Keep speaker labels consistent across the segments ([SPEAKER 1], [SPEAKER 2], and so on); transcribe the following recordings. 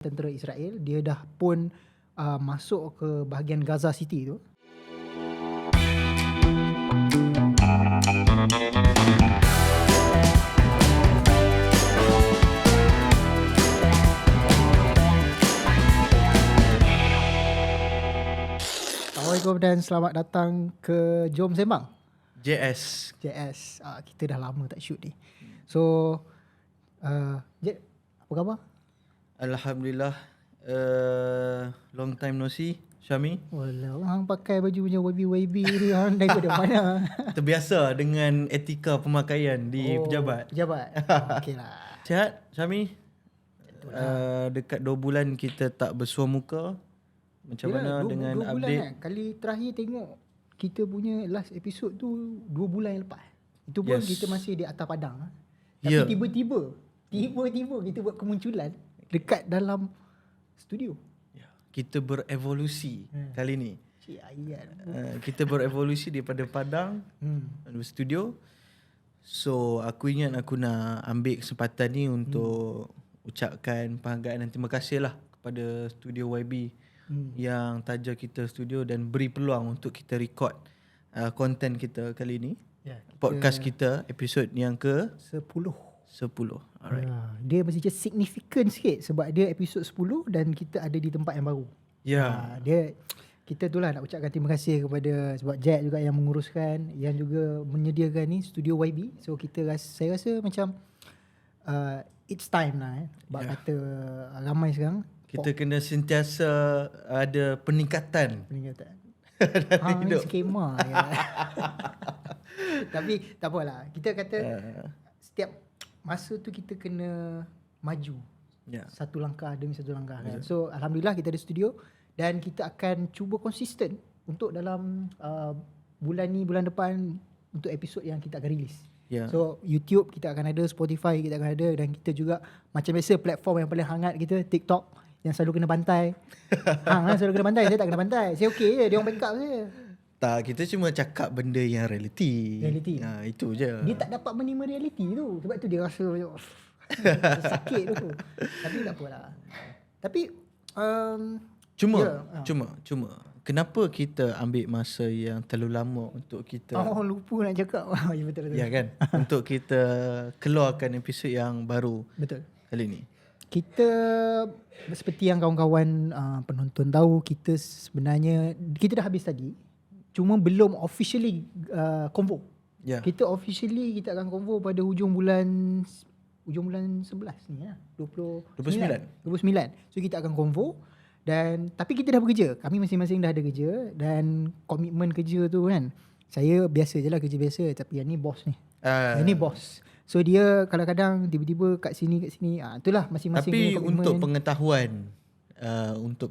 [SPEAKER 1] tentera Israel, dia dah pun masuk ke bahagian Gaza City tu. Assalamualaikum dan selamat datang ke Jom Sembang
[SPEAKER 2] JS.
[SPEAKER 1] kita dah lama tak shoot ni. So Jet, apa khabar?
[SPEAKER 2] Alhamdulillah. Long time no see, Syami.
[SPEAKER 1] Walau hang pakai baju punya YB ni, hang daripada mana?
[SPEAKER 2] Terbiasa dengan etika pemakaian di pejabat.
[SPEAKER 1] Okey lah.
[SPEAKER 2] Sihat, Syami? Dekat 2 bulan kita tak bersua muka. Macam mana dengan
[SPEAKER 1] dua bulan
[SPEAKER 2] update?
[SPEAKER 1] kan? Kali terakhir tengok kita punya last episode tu 2 bulan yang lepas. Itu pun kita masih di atas padang. Tapi tiba-tiba kita buat kemunculan dekat dalam studio.
[SPEAKER 2] Kita berevolusi kali ni. Kita berevolusi daripada padang studio. So aku ingat aku nak ambil kesempatan ni untuk ucapkan penghargaan dan terima kasih lah kepada studio YB yang taja kita studio dan beri peluang untuk kita record konten kita kali ni. Podcast kita episod yang ke 10. Alright.
[SPEAKER 1] Dia mesti signifikan sikit sebab dia episod 10 dan kita ada di tempat yang baru. Kita tu lah nak ucapkan terima kasih kepada sebab Jack juga yang menguruskan, yang juga menyediakan ni studio YB. So saya rasa macam it's time lah sebab kata ramai sekarang
[SPEAKER 2] kita kena sentiasa ada peningkatan
[SPEAKER 1] dalam hidup. Skema Tapi tak apalah. Kita kata setiap masa tu kita kena maju satu langkah demi satu langkah kan. So alhamdulillah kita ada studio dan kita akan cuba konsisten untuk dalam bulan ni, bulan depan untuk episod yang kita akan release. So YouTube kita akan ada, Spotify kita akan ada, dan kita juga macam biasa platform yang paling hangat kita TikTok yang selalu kena bantai. Hang selalu kena bantai, saya tak kena bantai. Saya okey je, dia orang backup saya.
[SPEAKER 2] Tak, kita cuma cakap benda yang reality. Itu je.
[SPEAKER 1] Dia tak dapat menerima reality tu. Sebab tu dia rasa sakit tu. Tapi tak apalah. Tapi
[SPEAKER 2] Cuma kenapa kita ambil masa yang terlalu lama untuk kita
[SPEAKER 1] lupa nak cakap. Ya betul.
[SPEAKER 2] Ya kan? Untuk kita keluarkan episod yang baru.
[SPEAKER 1] Betul.
[SPEAKER 2] Kali ni.
[SPEAKER 1] Kita seperti yang kawan-kawan penonton tahu, kita sebenarnya kita dah habis tadi. Cuma belum officially convo. Kita officially kita akan convo pada hujung bulan 11 ni lah. 29. So kita akan convo. Dan tapi kita dah bekerja. Kami masing-masing dah ada kerja. Dan komitmen kerja tu kan, saya biasa je lah kerja biasa. Tapi yang ni bos ni. Yang ni bos. So dia kadang-kadang tiba-tiba kat sini. Itulah masing-masing.
[SPEAKER 2] Tapi untuk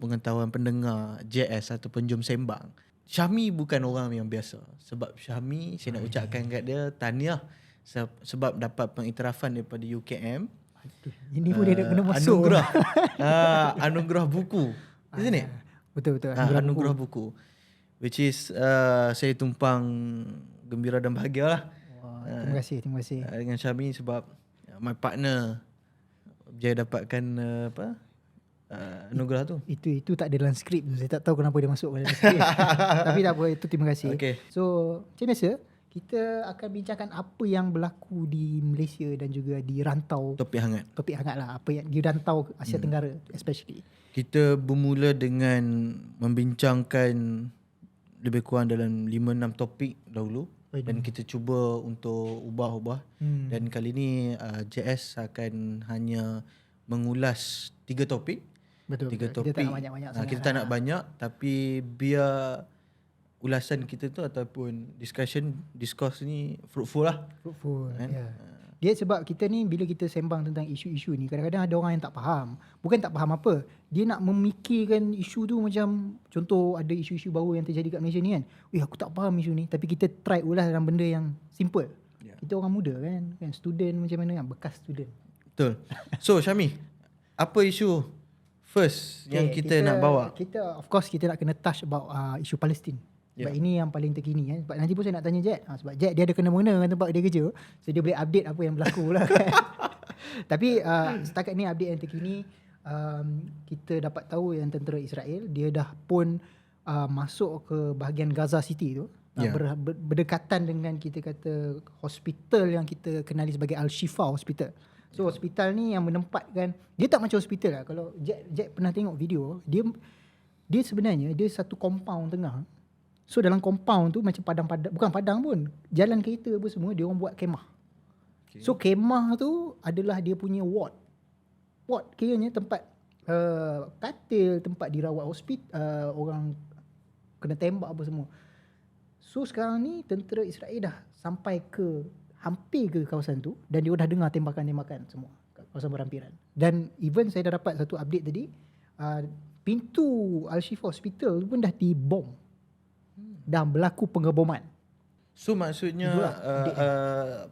[SPEAKER 2] pengetahuan pendengar JS ataupun Jom Sembang, Syami bukan orang yang biasa. Sebab Syami, saya nak ucapkan kat dia tahniah sebab dapat pengiktirafan daripada UKM.
[SPEAKER 1] Ini pun dia dah kena masuk.
[SPEAKER 2] Anugerah buku. Isn't it?
[SPEAKER 1] Betul.
[SPEAKER 2] Anugerah buku. Which is saya tumpang gembira dan bahagia lah.
[SPEAKER 1] Terima kasih.
[SPEAKER 2] Dengan Syami sebab my partner dia dapatkan anugerah tu.
[SPEAKER 1] Itu tak ada dalam skrip. Saya tak tahu kenapa dia masuk dalam skrip. Tapi tak apa, itu terima kasih. So macam biasa, kita akan bincangkan apa yang berlaku di Malaysia dan juga di rantau. Topik hangat lah. Apa yang di rantau Asia Tenggara especially.
[SPEAKER 2] Kita bermula dengan membincangkan lebih kurang dalam 5-6 topik dahulu. Dan kita cuba untuk ubah-ubah. Dan kali ni JS akan hanya mengulas 3 topik.
[SPEAKER 1] Betul.
[SPEAKER 2] 3 topik.
[SPEAKER 1] Kita tak nak banyak-banyak sangat.
[SPEAKER 2] Kita tak nak banyak, tapi biar ulasan kita tu ataupun discourse ni fruitful lah.
[SPEAKER 1] Kan? Dia sebab kita ni bila kita sembang tentang isu-isu ni, kadang-kadang ada orang yang tak faham. Bukan tak faham apa, dia nak memikirkan isu tu macam contoh ada isu-isu baru yang terjadi kat Malaysia ni kan. Aku tak faham isu ni, tapi kita try ulas dalam benda yang simple. Kita orang muda kan, student macam mana kan, bekas student.
[SPEAKER 2] Betul. So Syami, apa isu first yang kita nak bawa?
[SPEAKER 1] Kita of course kita nak kena touch about isu Palestin. Sebab ini yang paling terkini kan. Sebab nanti pun saya nak tanya Jack. Sebab Jack dia ada kena-mengena dengan tempat dia kerja. So dia boleh update apa yang berlaku lah kan. Tapi setakat ni update yang terkini. kita dapat tahu yang tentera Israel dia dah pun masuk ke bahagian Gaza City tu. Berdekatan dengan kita kata hospital yang kita kenali sebagai Al-Shifa Hospital. So hospital ni yang menempatkan, dia tak macam hospital lah. Kalau Jack pernah tengok video, dia sebenarnya dia satu compound tengah. So dalam compound tu macam padang-padang, bukan padang pun, jalan kereta apa semua dia orang buat kemah. Okay. So kemah tu adalah dia punya ward kiranya tempat katil, tempat dirawat hospital, orang kena tembak apa semua. So sekarang ni tentera Israel dah sampai ke hampir ke kawasan tu dan dia dah dengar tembakan-tembakan semua kawasan berhampiran. Dan even saya dah dapat satu update tadi, pintu Al-Shifa Hospital tu pun dah dibom. Dah berlaku pengeboman.
[SPEAKER 2] So maksudnya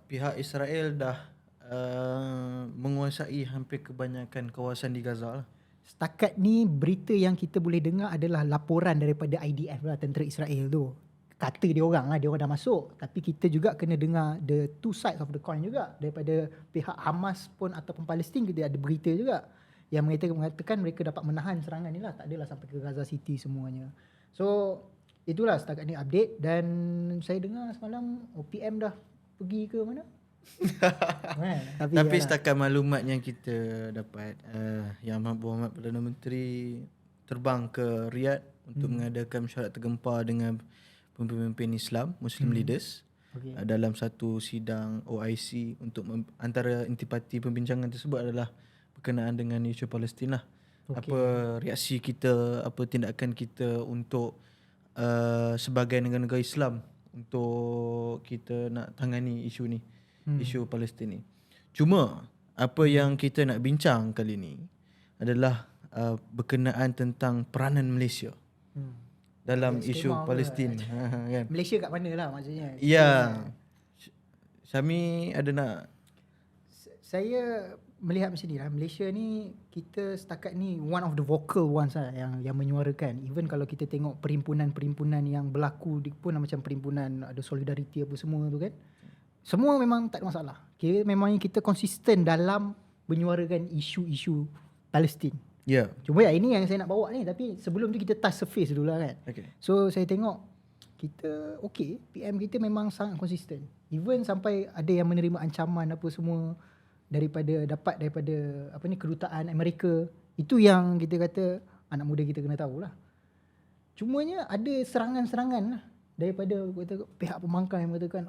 [SPEAKER 2] pihak Israel dah menguasai hampir kebanyakan kawasan di Gaza lah.
[SPEAKER 1] Setakat ni berita yang kita boleh dengar adalah laporan daripada IDF lah, tentera Israel tu. Kata dia orang dah masuk. Tapi kita juga kena dengar the two sides of the coin juga. Daripada pihak Hamas pun ataupun Palestin, kita ada berita juga yang mengatakan mereka dapat menahan serangan ni lah. Tak adalah sampai ke Gaza City semuanya. So itulah setakat ni update. Dan saya dengar semalam PM dah pergi ke mana?
[SPEAKER 2] Tapi setakat maklumat yang kita dapat, Yang Muhammad Perdana Menteri terbang ke Riyadh untuk mengadakan mesyuarat tergempar dengan pemimpin Islam, Muslim leaders, dalam satu sidang OIC untuk antara intipati pembincangan tersebut adalah berkenaan dengan isu Palestin lah. Apa reaksi kita, apa tindakan kita untuk sebagai negara-negara Islam untuk kita nak tangani isu ni, isu Palestin ni. Cuma apa yang kita nak bincang kali ni adalah berkenaan tentang peranan Malaysia dalam isu Palestin.
[SPEAKER 1] Kan? Malaysia kat mana lah maksudnya?
[SPEAKER 2] Ya. Syami ada nak?
[SPEAKER 1] Saya melihat macam ni lah. Malaysia ni kita setakat ni one of the vocal ones lah yang menyuarakan. Even kalau kita tengok perhimpunan-perhimpunan yang berlaku pun macam perhimpunan ada solidariti apa semua tu kan. Semua memang tak ada masalah. Memang kita konsisten dalam menyuarakan isu-isu Palestin.
[SPEAKER 2] Ya.
[SPEAKER 1] Cuma ini yang saya nak bawa ni, tapi sebelum tu kita touch surface dulu lah kan. Okay. So saya tengok kita PM kita memang sangat konsisten. Even sampai ada yang menerima ancaman apa semua daripada kedutaan Amerika. Itu yang kita kata anak muda kita kena tahulah. Cumanya ada serangan-serangan lah daripada pihak pembangkang yang mengatakan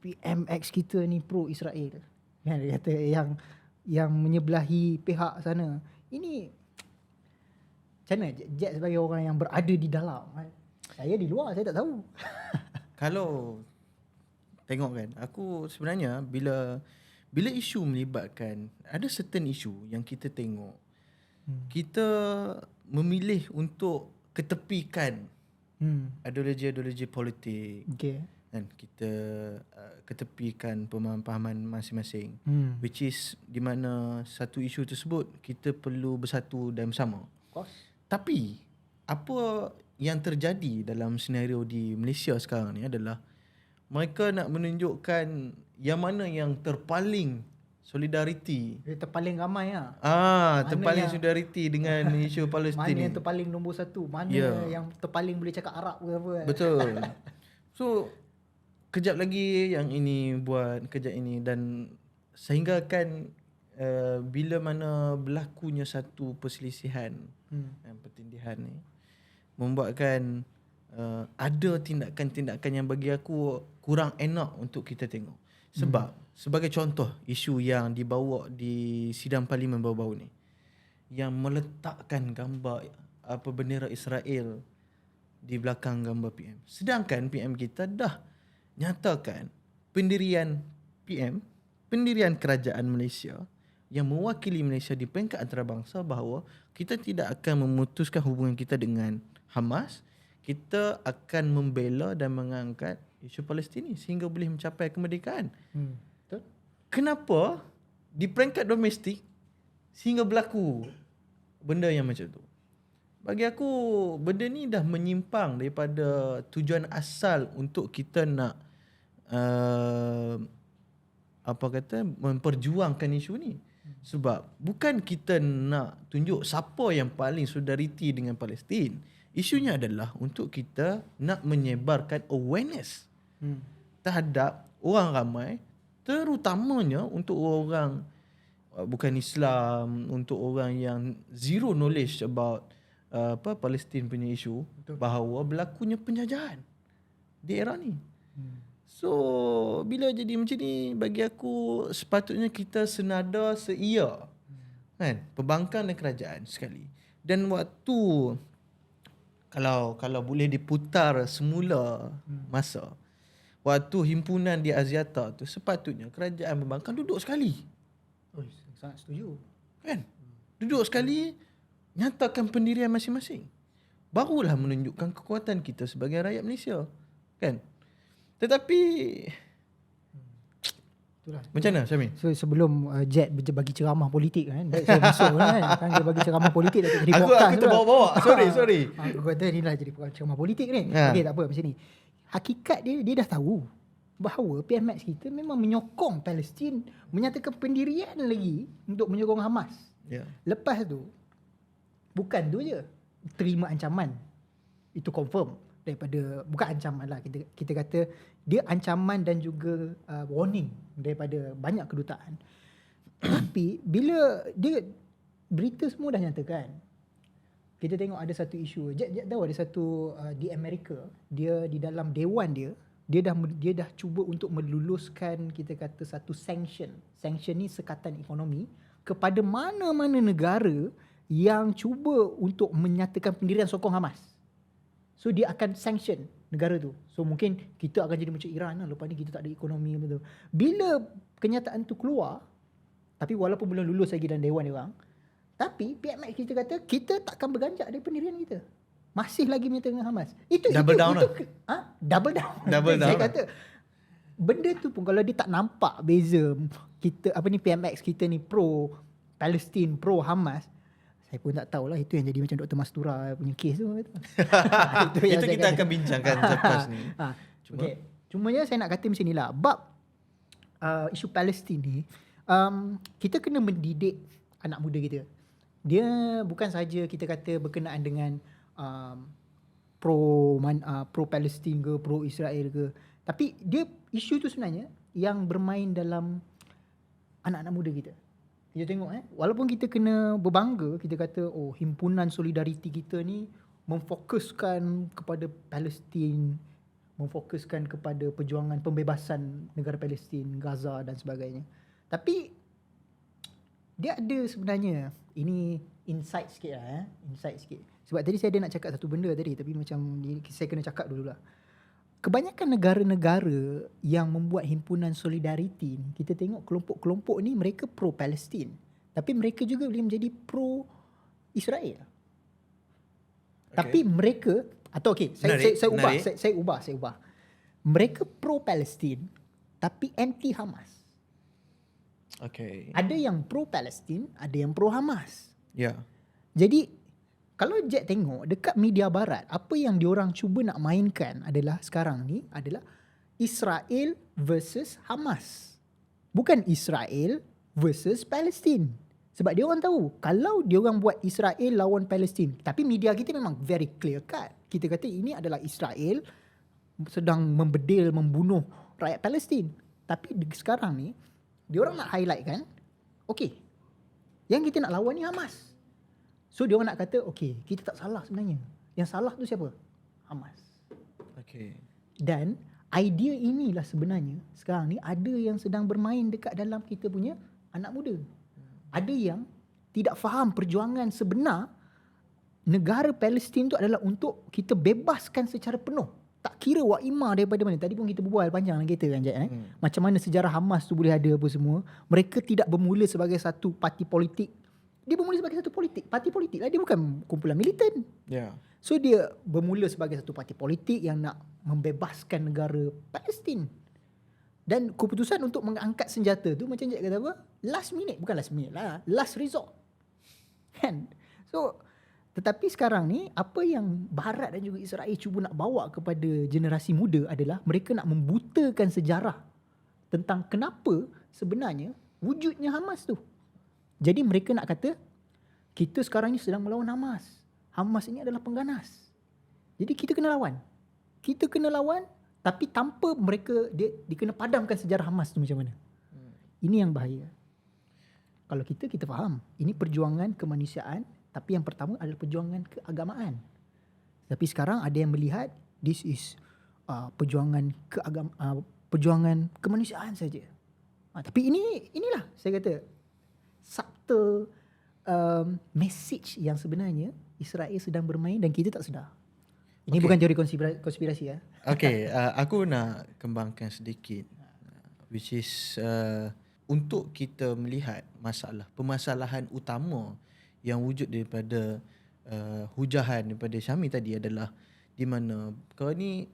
[SPEAKER 1] PMX kita ni pro Israel. Kan dia kata yang menyebelahi pihak sana. Ini macam mana Jack sebagai orang yang berada di dalam? Saya di luar, saya tak tahu.
[SPEAKER 2] Kalau tengok kan, aku sebenarnya bila isu melibatkan, ada certain isu yang kita tengok, kita memilih untuk ketepikan ideologi politik. Dan kita ketepikan pemahaman masing-masing. Which is di mana satu isu tersebut kita perlu bersatu dan bersama. Of course. Tapi apa yang terjadi dalam senario di Malaysia sekarang ni adalah mereka nak menunjukkan yang mana yang terpaling solidariti.
[SPEAKER 1] Terpaling ramai lah.
[SPEAKER 2] Terpaling solidariti dengan isu Palestin.
[SPEAKER 1] Mana yang terpaling nombor satu, mana yang terpaling boleh cakap Arab ke apa.
[SPEAKER 2] Betul. So kejap lagi yang ini buat, kejap ini, dan sehingga kan bila mana berlakunya satu perselisihan dan pertindihan ni membuatkan ada tindakan-tindakan yang bagi aku kurang enak untuk kita tengok. Sebab sebagai contoh isu yang dibawa di sidang parlimen baru-baru ni yang meletakkan gambar bendera Israel di belakang gambar PM. Sedangkan PM kita dah nyatakan pendirian kerajaan Malaysia yang mewakili Malaysia di peringkat antarabangsa bahawa kita tidak akan memutuskan hubungan kita dengan Hamas. Kita akan membela dan mengangkat isu Palestin sehingga boleh mencapai kemerdekaan. Betul? Kenapa di peringkat domestik sehingga berlaku benda yang macam tu? Bagi aku benda ni dah menyimpang daripada tujuan asal untuk kita nak memperjuangkan isu ni. Sebab bukan kita nak tunjuk siapa yang paling solidariti dengan Palestin. Isunya adalah untuk kita nak menyebarkan awareness terhadap orang ramai, terutamanya untuk orang bukan Islam, untuk orang yang zero knowledge about Palestin punya isu. Betul. Bahawa berlakunya penjajahan di era ni. So bila jadi macam ni, bagi aku sepatutnya kita senada seia, kan, perbankan dan kerajaan sekali. Dan waktu kalau boleh diputar semula masa, waktu himpunan di Axiata tu, sepatutnya kerajaan perbankan duduk sekali.
[SPEAKER 1] Oh, sangat setuju.
[SPEAKER 2] Kan? Duduk sekali, nyatakan pendirian masing-masing. Barulah menunjukkan kekuatan kita sebagai rakyat Malaysia. Kan? Tetapi itulah. Macam mana Syamil?
[SPEAKER 1] So sebelum Jet bagi ceramah politik kan, saya masuk kan dia bagi ceramah politik dah jadi podcast.
[SPEAKER 2] Aku terbawa-bawa. Sorry.
[SPEAKER 1] Aku kata ni lah jadi ceramah politik ni. Okey, tak apa macam ni. Hakikat dia dah tahu bahawa PMX kita memang menyokong Palestin menyatakan pendirian lagi untuk menyokong Hamas. Lepas tu bukan tu je, terima ancaman. Itu confirm daripada, bukan ancaman lah, kita kata dia ancaman dan juga warning daripada banyak kedutaan. Tapi bila dia berita semua dah nyatakan, kita tengok ada satu isu. Jap tahu ada satu di Amerika, dia di dalam dewan dia dah cuba untuk meluluskan, kita kata, satu sanction. Sanction ni sekatan ekonomi kepada mana-mana negara yang cuba untuk menyatakan pendirian sokong Hamas. So dia akan sanction negara tu. So mungkin kita akan jadi macam Iran lah, lepas ni kita tak ada ekonomi betul. Bila kenyataan tu keluar, tapi walaupun belum lulus lagi dalam dewan dia orang, tapi PMX kita kata kita takkan berganjak dari pendirian kita. Masih lagi menyatakan Hamas.
[SPEAKER 2] Double down.
[SPEAKER 1] Double down. Saya kata benda tu pun kalau dia tak nampak beza kita PMX kita ni pro Palestin, pro Hamas, saya pun tak tahulah. Itu yang jadi macam Dr. Mastura punya kes tu.
[SPEAKER 2] Itu kita akan bincangkan selepas ni.
[SPEAKER 1] Cumanya saya nak kata macam ni lah. Bab isu Palestin ni, kita kena mendidik anak muda kita. Dia bukan saja kita kata berkenaan dengan pro Palestin ke, pro Israel ke. Tapi dia isu tu sebenarnya yang bermain dalam anak-anak muda kita. Kita tengok walaupun kita kena berbangga, kita kata himpunan solidariti kita ni memfokuskan kepada Palestin, memfokuskan kepada perjuangan pembebasan negara Palestin, Gaza dan sebagainya. Tapi dia ada sebenarnya, ini insight sikit lah insight sikit. Sebab tadi saya ada nak cakap satu benda tadi, tapi macam saya kena cakap dululah. Kebanyakan negara-negara yang membuat himpunan solidariti ni, kita tengok kelompok-kelompok ni mereka pro Palestin, tapi mereka juga boleh menjadi pro Israel. Tapi mereka saya ubah. Mereka pro Palestin tapi anti Hamas. Ada yang pro Palestin, ada yang pro Hamas. Jadi kalau Jack tengok dekat media barat, apa yang diorang cuba nak mainkan adalah sekarang ni adalah Israel versus Hamas. Bukan Israel versus Palestin. Sebab diorang tahu kalau diorang buat Israel lawan Palestin, tapi media kita memang very clear cut. Kita kata ini adalah Israel sedang membedil, membunuh rakyat Palestin. Tapi sekarang ni diorang nak highlight kan, yang kita nak lawan ni Hamas. So dia orang nak kata kita tak salah sebenarnya. Yang salah tu siapa? Hamas. Dan idea inilah sebenarnya sekarang ni ada yang sedang bermain dekat dalam kita punya anak muda. Ada yang tidak faham perjuangan sebenar negara Palestin tu adalah untuk kita bebaskan secara penuh. Tak kira waimah daripada mana. Tadi pun kita berbual panjang dalam kereta kan Jad, macam mana sejarah Hamas tu boleh ada apa semua. Mereka tidak bermula sebagai satu parti politik. Dia bermula sebagai satu parti politik lah. Dia bukan kumpulan militan. So dia bermula sebagai satu parti politik yang nak membebaskan negara Palestin. Dan keputusan untuk mengangkat senjata tu macam Jack kata apa? Last minute lah. Last resort. Kan? So tetapi sekarang ni apa yang Barat dan juga Israel cuba nak bawa kepada generasi muda adalah mereka nak membutakan sejarah tentang kenapa sebenarnya wujudnya Hamas tu. Jadi mereka nak kata kita sekarang ni sedang melawan Hamas. Hamas ini adalah pengganas. Jadi kita kena lawan. Kita kena lawan tapi tanpa mereka dia kena padamkan sejarah Hamas tu macam mana. Ini yang bahaya. Kalau kita faham ini perjuangan kemanusiaan, tapi yang pertama adalah perjuangan keagamaan. Tapi sekarang ada yang melihat this is perjuangan perjuangan kemanusiaan saja. Tapi inilah saya kata subtle message yang sebenarnya Israel sedang bermain dan kita tak sedar. Ini bukan teori konspirasi ya.
[SPEAKER 2] Okay, aku nak kembangkan sedikit, which is untuk kita melihat permasalahan utama yang wujud daripada hujahan daripada Syami tadi adalah di mana kau ni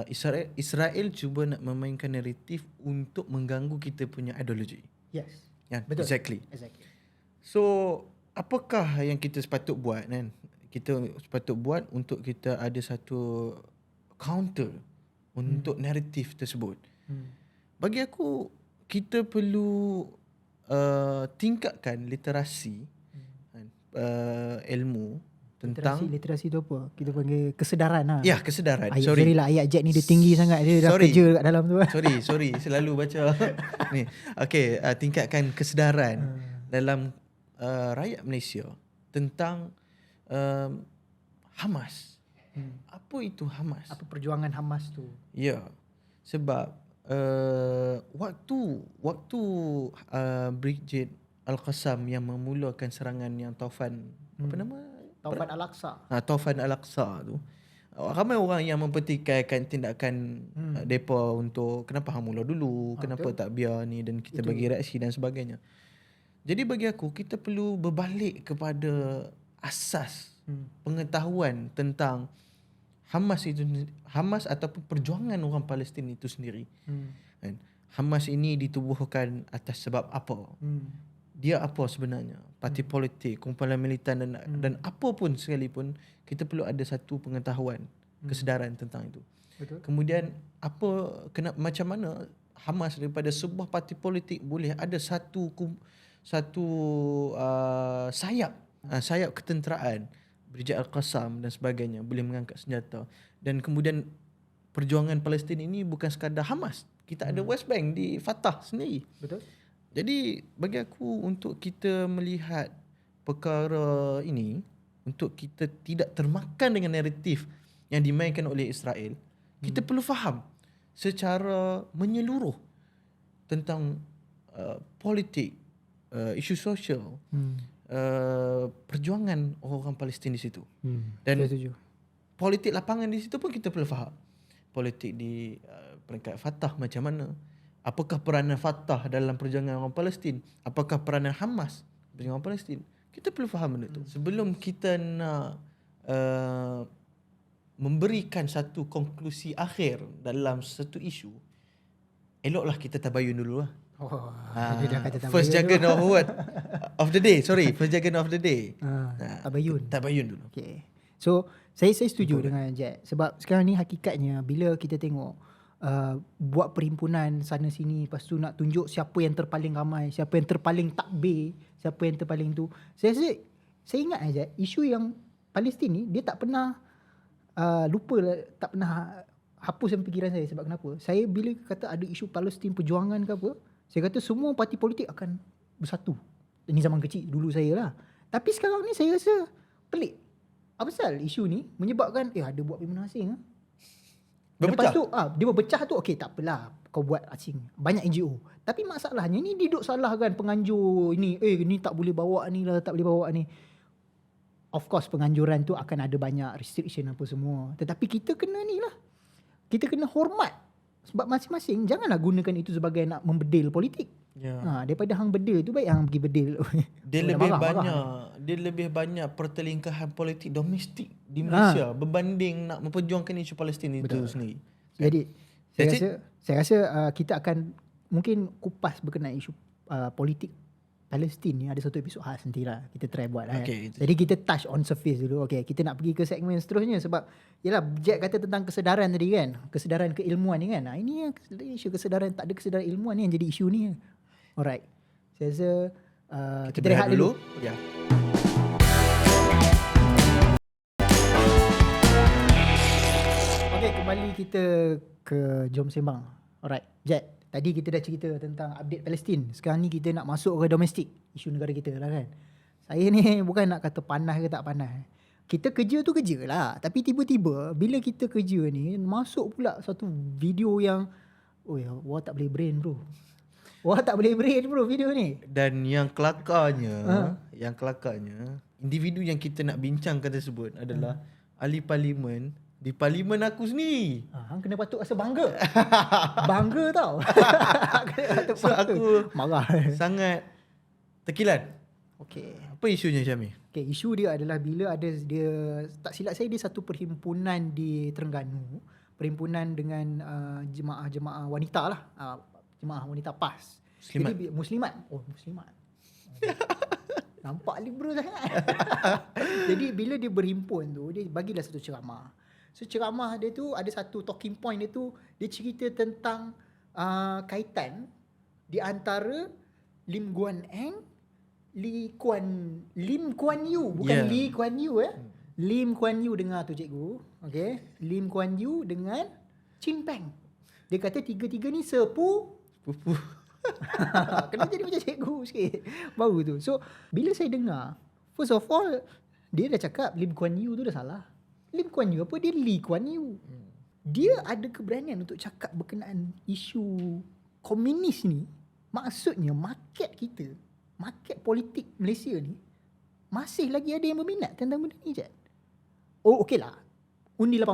[SPEAKER 2] Israel cuba nak memainkan naratif untuk mengganggu kita punya ideologi.
[SPEAKER 1] Yes.
[SPEAKER 2] Ya,
[SPEAKER 1] betul.
[SPEAKER 2] Exactly. So, apakah yang kita sepatut buat kan? Kita sepatut buat untuk kita ada satu counter untuk naratif tersebut. Bagi aku, kita perlu tingkatkan literasi ilmu tentang
[SPEAKER 1] literasi tu apa? Kita panggil kesedaran lah.
[SPEAKER 2] Ya, kesedaran.
[SPEAKER 1] Sorry lah, ayat Jack ni dia tinggi sangat. Dia dah kerja kat dalam tu.
[SPEAKER 2] Sorry, selalu baca ni. Okay, tingkatkan kesedaran dalam rakyat Malaysia tentang Hamas. Apa itu Hamas?
[SPEAKER 1] Apa perjuangan Hamas tu?
[SPEAKER 2] Ya, sebab waktu Brigade Al-Qassam yang memulakan serangan yang Taufan apa nama?
[SPEAKER 1] Taufan Al-Aqsa.
[SPEAKER 2] Taufan Al-Aqsa tu. Ramai orang yang mempertikaikan tindakan depa untuk kenapa hang mula dulu, kenapa
[SPEAKER 1] betul.
[SPEAKER 2] tak biar ni dan kita bagi reaksi dan sebagainya. Jadi bagi aku kita perlu berbalik kepada asas pengetahuan tentang Hamas ataupun perjuangan orang Palestin itu sendiri. Kan? Hamas ini ditubuhkan atas sebab apa? Dia apa sebenarnya? Parti politik, kumpulan militan dan apa pun sekalipun, kita perlu ada satu pengetahuan, kesedaran tentang itu.
[SPEAKER 1] Betul.
[SPEAKER 2] Kemudian macam mana Hamas daripada sebuah parti politik boleh ada satu sayap ketenteraan, Brigade Al-Qassam dan sebagainya boleh mengangkat senjata, dan kemudian perjuangan Palestin ini bukan sekadar Hamas. Kita ada West Bank di Fatah sendiri.
[SPEAKER 1] Betul.
[SPEAKER 2] Jadi bagi aku untuk kita melihat perkara ini, untuk kita tidak termakan dengan naratif yang dimainkan oleh Israel, kita perlu faham secara menyeluruh tentang politik, isu sosial, perjuangan orang Palestin di situ. Dan politik lapangan di situ pun kita perlu faham. Politik di peringkat Fatah macam mana? Apakah peranan Fatah dalam perjuangan orang Palestin? Apakah peranan Hamas perjuangan orang Palestin? Kita perlu faham benda tu. Sebelum kita nak memberikan satu konklusi akhir dalam satu isu, eloklah kita tabayun dulu lah.
[SPEAKER 1] Dia dah kata tabayun.
[SPEAKER 2] First jargon of the day. Sorry, first jargon of the day. Tabayun dulu.
[SPEAKER 1] Okay. So saya setuju dengan Jack. Sebab sekarang ni hakikatnya bila kita tengok buat perhimpunan sana sini, lepas tu nak tunjuk siapa yang terpaling ramai, siapa yang terpaling takbir, siapa yang terpaling tu. Saya ingat aja isu yang Palestin ni dia tak pernah lupa, tak pernah hapus dalam fikiran saya. Sebab kenapa? Saya bila kata ada isu Palestin perjuangan ke apa, saya kata semua parti politik akan bersatu. Ini zaman kecil dulu saya lah. Tapi sekarang ni saya rasa pelik. Apa pasal isu ni menyebabkan ada buat perhimpunan asing
[SPEAKER 2] Berpecah.
[SPEAKER 1] Lepas tu dia berpecah tu, okey tak apalah kau buat asing, banyak NGO. Tapi masalahnya ni dia duk salahkan penganjur ini, ni tak boleh bawa ni lah, tak boleh bawa ni. Of course penganjuran tu akan ada banyak restriction apa semua. Tetapi kita kena ni lah, kita kena hormat. Sebab masing-masing janganlah gunakan itu sebagai nak membedil politik. Daripada hang bedil tu baik hang pergi bedil.
[SPEAKER 2] Dia lebih banyak pertelingkahan politik domestik di Malaysia berbanding nak memperjuangkan isu Palestin itu sendiri.
[SPEAKER 1] Jadi saya rasa kita akan mungkin kupas berkenaan isu politik Palestin ni ada satu episod khas nantilah kita try buat lah. Jadi kita touch on surface dulu. Okay, kita nak pergi ke segmen seterusnya sebab yalah Jack kata tentang kesedaran tadi kan, kesedaran keilmuan ni kan. Ini yang isu kesedaran, tak ada kesedaran ilmuan ni yang jadi isu ni. Alright. Saya rasa
[SPEAKER 2] Kita rehat dulu. Ya.
[SPEAKER 1] Okay, kembali kita ke Jom Sembang. Alright, Jet. Tadi kita dah cerita tentang update Palestin. Sekarang ni kita nak masuk ke domestik, isu negara kita lah kan. Saya ni bukan nak kata panas ke tak panas. Kita kerja tu kerja lah. Tapi tiba-tiba bila kita kerja ni, masuk pula satu video yang, wah tak boleh brain bro. Wah tak boleh brain bro video ni.
[SPEAKER 2] Dan yang kelakarnya, individu yang kita nak bincangkan tersebut adalah ahli parlimen di parlimen aku sendiri.
[SPEAKER 1] Hang kena patut rasa bangga. Bangga tau.
[SPEAKER 2] So aku
[SPEAKER 1] marah.
[SPEAKER 2] Sangat terkilan.
[SPEAKER 1] Okey.
[SPEAKER 2] Apa isunya Syami?
[SPEAKER 1] Okey, isu dia adalah bila ada dia, tak silap saya, dia satu perhimpunan di Terengganu, perhimpunan dengan jemaah-jemaah wanita lah. Jemaah wanita PAS.
[SPEAKER 2] Muslimat.
[SPEAKER 1] Jadi muslimat. Oh, muslimat. Nampak liberal sangat. Jadi bila dia berhimpun tu, dia bagilah satu ceramah. So ceramah dia tu ada satu talking point dia tu, dia cerita tentang kaitan di antara Lim Guan Eng, Lim Kuan Yew, bukan Lee Kuan Yew Lim Kuan Yew, dengar tu cikgu. Okay, Lim Kuan Yew dengan Chin Peng. Dia kata tiga-tiga ni sepupu. Kena jadi macam cikgu sikit baru tu. So bila saya dengar, first of all, dia dah cakap Lim Kuan Yew tu dah salah. Lim Kuan Yew apa? Dia Lee Kuan Yew. Dia ada keberanian untuk cakap berkenaan isu komunis ni. Maksudnya market kita, market politik Malaysia ni, masih lagi ada yang berminat tentang benda ni je. Oh okey lah, undi 18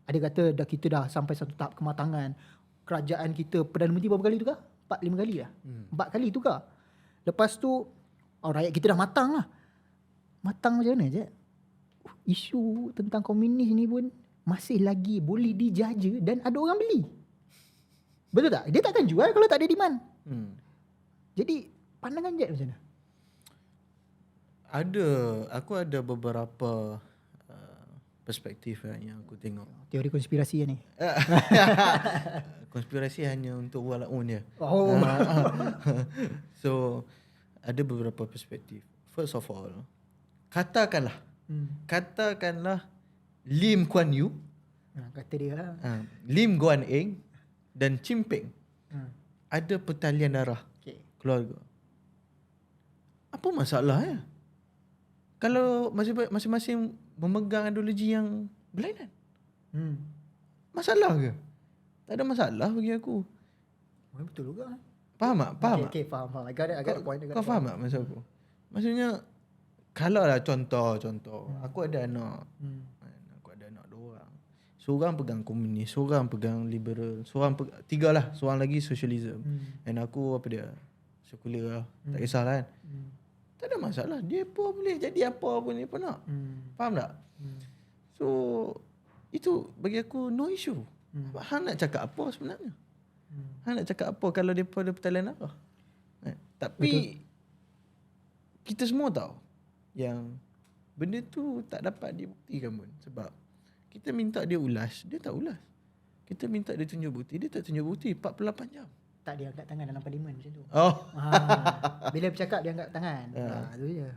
[SPEAKER 1] ada kata kita dah sampai satu tahap kematangan. Kerajaan kita, Perdana Menteri berapa kali tukar? 4-5 kali lah. 4 kali tukar. Lepas tu rakyat kita dah matang lah. Matang macam mana je? Isu tentang komunis ni pun masih lagi boleh dijaja dan ada orang beli. Betul tak? Dia takkan jual kalau tak ada demand. Jadi pandangan Jet macam mana?
[SPEAKER 2] Aku ada beberapa perspektif yang aku tengok.
[SPEAKER 1] Teori konspirasi ni.
[SPEAKER 2] Konspirasi hanya untuk walaupun je.
[SPEAKER 1] Oh.
[SPEAKER 2] So ada beberapa perspektif. First of all, katakanlah Lim Kuan Yew,
[SPEAKER 1] kata dia lah.
[SPEAKER 2] Lim Guan Eng dan Chin Peng ada pertalian darah keluarga. Apa masalah ya? Kalau masing-masing memegang ideologi yang berlainan, masalah ke? Tak ada masalah bagi aku.
[SPEAKER 1] Betul juga.
[SPEAKER 2] Faham tak? Faham tak?
[SPEAKER 1] Okay, faham. I got a point.
[SPEAKER 2] Kau faham tak maksud aku? Maksudnya, kalau lah contoh, aku ada anak. Aku ada anak 2 orang. Seorang pegang komunis, seorang pegang liberal, tiga lah, seorang lagi socialism. Dan aku apa dia? Sekular lah. Tak kisahlah kan. Tak ada masalah. Dia pun boleh jadi apa pun dia pun nak. Faham tak? So, itu bagi aku no issue. Hang nak cakap apa sebenarnya? Hang nak cakap apa kalau dia ada pertalian darah? Tapi kita semua tahu yang benda tu tak dapat dibuktikan pun. Sebab kita minta dia ulas, dia tak ulas. Kita minta dia tunjuk bukti, dia tak tunjuk bukti 48 jam.
[SPEAKER 1] Tak, dia angkat tangan dalam parlimen macam tu. Bila bercakap dia angkat tangan. Tu je.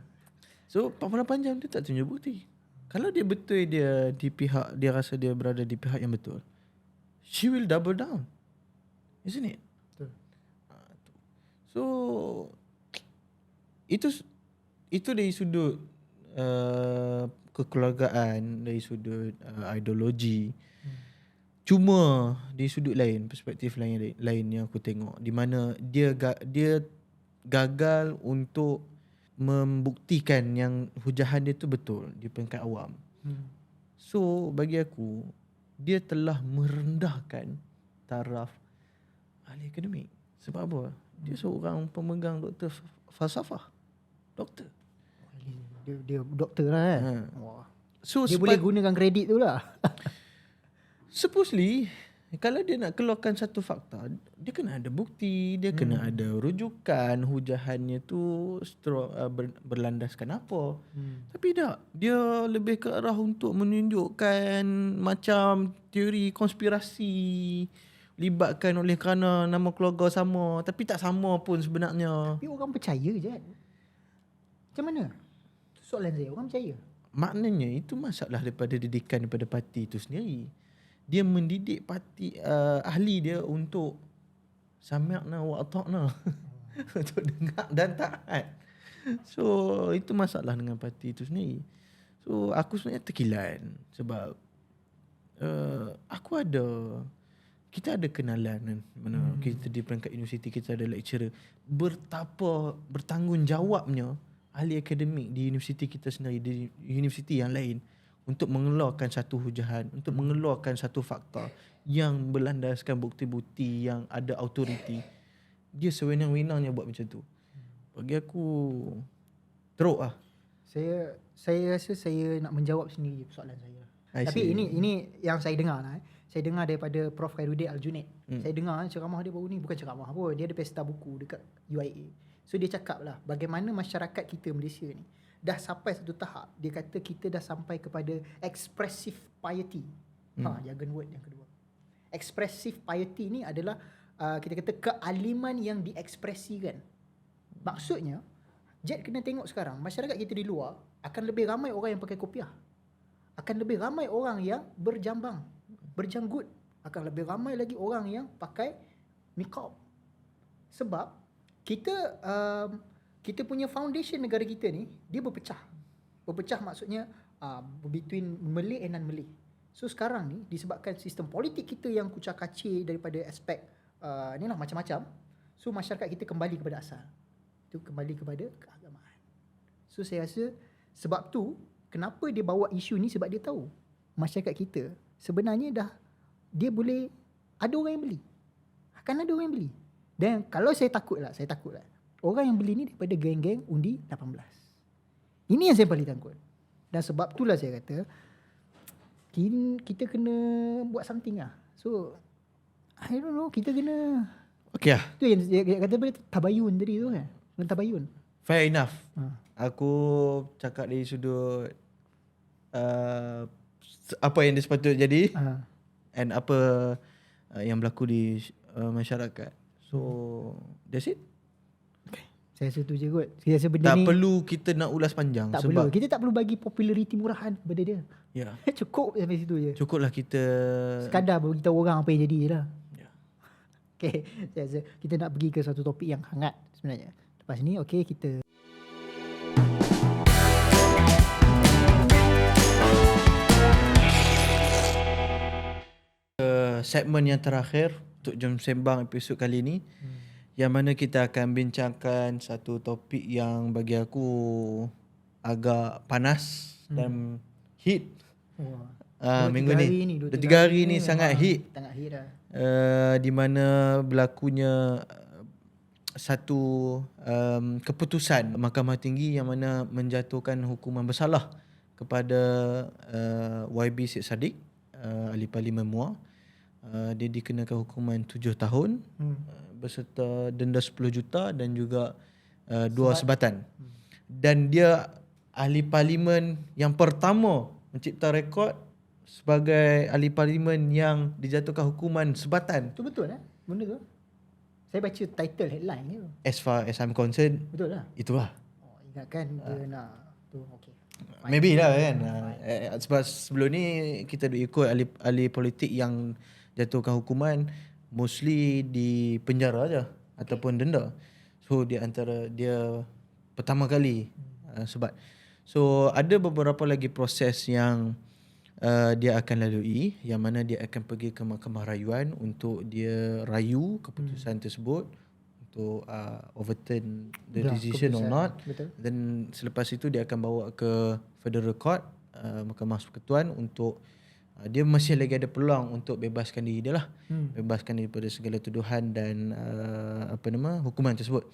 [SPEAKER 2] So 48 jam dia tak tunjuk bukti. Kalau dia betul dia di pihak, dia rasa dia berada di pihak yang betul, she will double down. Isn't it?
[SPEAKER 1] Betul.
[SPEAKER 2] So itu dari sudut kekeluargaan, dari sudut ideologi. Cuma di sudut lain, perspektif lain yang aku tengok, di mana dia gagal untuk membuktikan yang hujahan dia tu betul di peringkat awam. So bagi aku, dia telah merendahkan taraf ahli akademik. Sebab apa? Dia seorang pemegang doktor falsafah. Doktor.
[SPEAKER 1] Dia doktor lah kan.
[SPEAKER 2] So
[SPEAKER 1] dia boleh gunakan kredit tu lah.
[SPEAKER 2] Supposedly, kalau dia nak keluarkan satu fakta, dia kena ada bukti, dia kena ada rujukan, hujahannya tu berlandaskan apa. Tapi tak, dia lebih ke arah untuk menunjukkan macam teori konspirasi, libatkan oleh kerana nama keluarga sama, tapi tak sama pun sebenarnya.
[SPEAKER 1] Tapi orang percaya je. Macam mana? Itu soalan saya. Orang percaya.
[SPEAKER 2] Maknanya itu masalah daripada didikan daripada parti itu sendiri. Dia mendidik parti ahli dia untuk sami'na wa ata'na. Untuk dengar dan taat. So itu masalah dengan parti itu sendiri. So aku sebenarnya terkilan sebab kita ada kenalan kan, mana kita di peringkat universiti kita ada lecturer betapa bertanggungjawabnya ahli akademik di universiti kita sendiri, di universiti yang lain untuk mengeluarkan satu hujahan, untuk mengeluarkan satu fakta yang berlandaskan bukti-bukti yang ada autoriti. Dia sewenang-wenangnya buat macam tu. Bagi aku teruk lah.
[SPEAKER 1] Saya rasa saya nak menjawab sendiri soalan saya. Tapi ini yang saya dengar lah. Saya dengar daripada Prof. Khairuddin Al-Junaid. Saya dengar ceramah dia baru ni, bukan ceramah pun, dia ada pesta buku dekat UIA. So dia cakap lah bagaimana masyarakat kita Malaysia ni dah sampai satu tahap, dia kata kita dah sampai kepada expressive piety. Jargon word yang kedua. Expressive piety ni adalah kita kata kealiman yang diekspresikan. Maksudnya Jet kena tengok sekarang masyarakat kita di luar akan lebih ramai orang yang pakai kopiah. Akan lebih ramai orang yang berjambang, berjanggut. Akan lebih ramai lagi orang yang pakai niqab. Sebab kita punya foundation negara kita ni dia berpecah. Berpecah maksudnya between Malay and non-Malay. So sekarang ni disebabkan sistem politik kita yang kucak-kacir daripada aspek ni lah macam-macam. So masyarakat kita kembali kepada asal. Itu kembali kepada keagamaan. So saya rasa sebab tu kenapa dia bawa isu ni, sebab dia tahu masyarakat kita sebenarnya dia boleh ada orang yang beli. Akan ada orang yang beli. Dan kalau saya takut lah orang yang beli ni daripada geng-geng undi 18. Ini yang saya paling takut. Dan sebab itulah saya kata kita kena buat something lah. So I don't know, kita kena tu yang dia kata tabayun tadi tu kan. Tabayun.
[SPEAKER 2] Fair enough. Aku cakap dari sudut apa yang dia sepatutnya jadi and apa yang berlaku di masyarakat. So that's it.
[SPEAKER 1] Saya rasa tu je kot. Saya rasa benda
[SPEAKER 2] tak
[SPEAKER 1] ni
[SPEAKER 2] perlu kita nak ulas panjang
[SPEAKER 1] tak
[SPEAKER 2] sebab
[SPEAKER 1] perlu. Kita tak perlu bagi populariti murahan kepada dia.
[SPEAKER 2] Ya.
[SPEAKER 1] Cukup sampai situ je.
[SPEAKER 2] Cukuplah kita
[SPEAKER 1] sekadar beritahu orang apa yang jadi je lah.
[SPEAKER 2] Ya.
[SPEAKER 1] Okay, saya rasa kita nak pergi ke satu topik yang hangat sebenarnya. Lepas ni kita
[SPEAKER 2] segmen yang terakhir untuk Jom Sembang episod kali ni, yang mana kita akan bincangkan satu topik yang bagi aku agak panas dan hit. Minggu ni 3 hari ni sangat hit. Di mana berlakunya satu keputusan Mahkamah Tinggi yang mana menjatuhkan hukuman bersalah kepada YB Syed Saddiq, ahli Parlimen Muar. Dia dikenakan hukuman 7 tahun beserta denda 10 juta dan juga 2 sebatan. Dan dia ahli parlimen yang pertama mencipta rekod sebagai ahli parlimen yang dijatuhkan hukuman sebatan.
[SPEAKER 1] Itu betul benda tu? Saya baca title headline je.
[SPEAKER 2] As far as I'm concerned,
[SPEAKER 1] betul lah.
[SPEAKER 2] Itulah.
[SPEAKER 1] Ingatkan dia nak tu okey.
[SPEAKER 2] Maybe lah kan. Sebab sebelum ni kita ikut ahli politik yang jatuhkan hukuman mostly di penjara aja ataupun denda. So di antara dia pertama kali sebab. So ada beberapa lagi proses yang dia akan lalui, yang mana dia akan pergi ke Mahkamah Rayuan untuk dia rayu keputusan tersebut untuk overturn the decision or not. Dan selepas itu dia akan bawa ke Federal Court, Mahkamah Persekutuan, untuk dia masih lagi ada peluang untuk bebaskan diri dia lah. Bebaskan daripada segala tuduhan dan hukuman tersebut.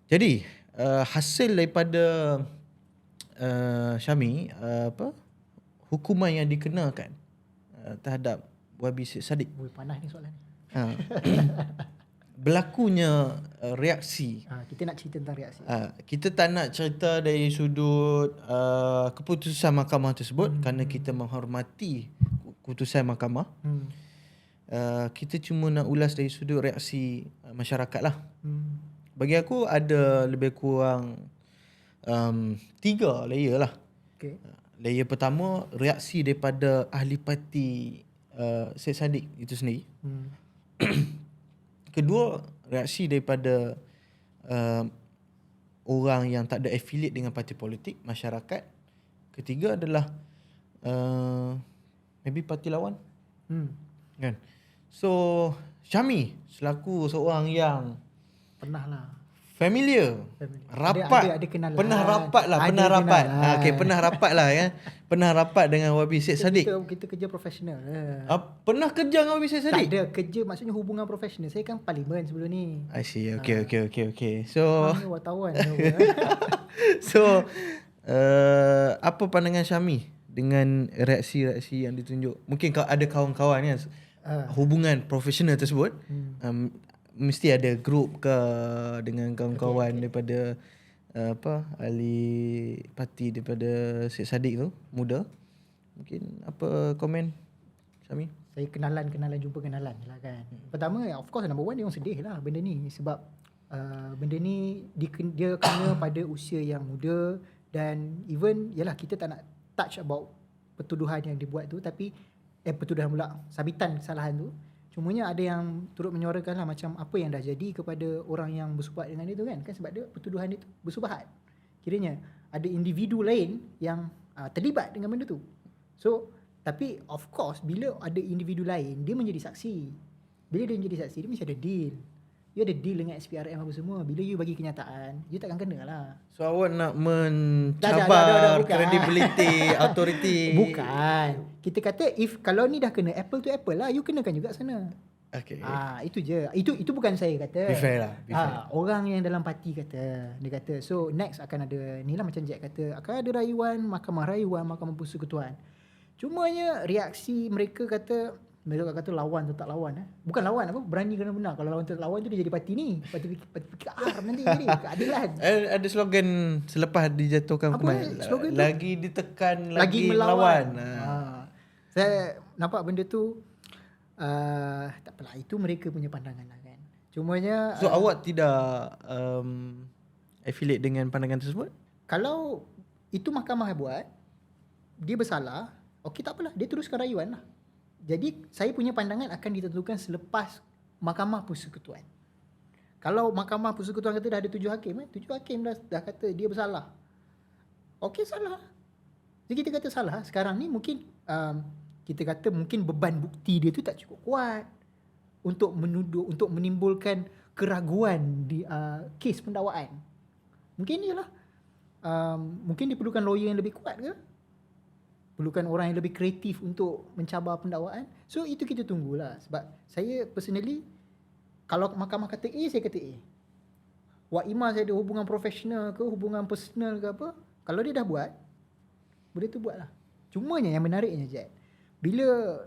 [SPEAKER 2] Jadi hasil daripada Syami hukuman yang dikenakan terhadap YB Syed Saddiq.
[SPEAKER 1] Panas ni soalan ni.
[SPEAKER 2] Berlakunya reaksi.
[SPEAKER 1] Kita nak cerita tentang reaksi.
[SPEAKER 2] Kita tak nak cerita dari sudut keputusan mahkamah tersebut kerana kita menghormati keputusan mahkamah. Kita cuma nak ulas dari sudut reaksi masyarakat lah. Bagi aku ada lebih kurang 3 layer lah.
[SPEAKER 1] Okay.
[SPEAKER 2] Layer pertama, reaksi daripada ahli parti Syed Saddiq itu sendiri. Kedua, reaksi daripada orang yang tak ada affiliate dengan parti politik, masyarakat. Ketiga adalah maybe parti lawan. Kan? So Syami selaku seorang yang
[SPEAKER 1] pernah lah
[SPEAKER 2] familiar. Rapat.
[SPEAKER 1] Ada kenalan.
[SPEAKER 2] Pernah rapat lah. Pernah rapat lah kan. Pernah rapat dengan Wabi Syed Saddiq.
[SPEAKER 1] Kita kerja profesional.
[SPEAKER 2] Pernah kerja dengan Wabi Syed Saddiq?
[SPEAKER 1] Tak ada kerja, maksudnya hubungan profesional. Saya kan parlimen sebelum ni.
[SPEAKER 2] I see. Okay. So
[SPEAKER 1] wartawan.
[SPEAKER 2] So apa pandangan Syami dengan reaksi-reaksi yang ditunjuk? Mungkin ada kawan-kawan kan hubungan profesional tersebut. Mesti ada grup ke dengan kawan-kawan daripada ahli parti daripada Syed Saddiq tu, muda. Mungkin apa komen Syami?
[SPEAKER 1] Saya jumpa kenalan lah kan. Pertama, of course number one dia orang sedih lah benda ni sebab benda ni dia kena pada usia yang muda dan even yalah kita tak nak touch about pertuduhan yang dibuat tu, tapi pertuduhan pula sabitan kesalahan tu. Cumanya ada yang turut menyuarakan lah macam apa yang dah jadi kepada orang yang bersubat dengan dia tu kan sebab dia pertuduhan dia tu bersubahat. Kiranya ada individu lain yang terlibat dengan benda tu. So tapi of course bila ada individu lain dia menjadi saksi. Bila dia menjadi saksi dia mesti ada deal. You ada deal dengan SPRM apa semua. Bila you bagi kenyataan, you takkan kena lah.
[SPEAKER 2] So awak nak mencabar credibility, authority?
[SPEAKER 1] Bukan. Kita kata kalau ni dah kena apple to apple lah, you kenakan juga sana.
[SPEAKER 2] Okay.
[SPEAKER 1] Itu je. Itu bukan saya kata.
[SPEAKER 2] Be fair lah.
[SPEAKER 1] Orang yang dalam parti kata. Dia kata, so next akan ada, ni lah macam Jack kata, akan ada rayuan, mahkamah persekutuan. Cumanya reaksi mereka kata lawan tu tak lawan. Bukan lawan apa, berani kena benar. Kalau lawan tu tak lawan tu dia jadi parti ni. Parti PKR nanti jadi keadilan.
[SPEAKER 2] Ada slogan selepas dijatuhkan hukuman. Lagi ditekan, lagi melawan.
[SPEAKER 1] Saya nampak benda tu tak apalah, itu mereka punya pandangan lah kan. Cumanya
[SPEAKER 2] so awak tidak affiliate dengan pandangan tersebut?
[SPEAKER 1] Kalau itu mahkamah buat, dia bersalah, okey tak apalah, dia teruskan rayuan lah. Jadi saya punya pandangan akan ditentukan selepas mahkamah persekutuan. Kalau mahkamah persekutuan kata dah ada 7 hakim, 7 hakim dah kata dia bersalah. Okey, salah. Jadi kita kata salah. Sekarang ni mungkin kita kata mungkin beban bukti dia tu tak cukup kuat untuk menuduh, untuk menimbulkan keraguan di kes pendakwaan. Mungkin ialah mungkin diperlukan lawyer yang lebih kuat ke? Perlukan orang yang lebih kreatif untuk mencabar pendakwaan. So itu kita tunggulah. Sebab saya personally, kalau mahkamah kata A, saya kata A. Wak Ima saya ada hubungan profesional ke, hubungan personal ke apa, kalau dia dah buat, boleh tu buatlah. Cumanya yang menariknya Jet, bila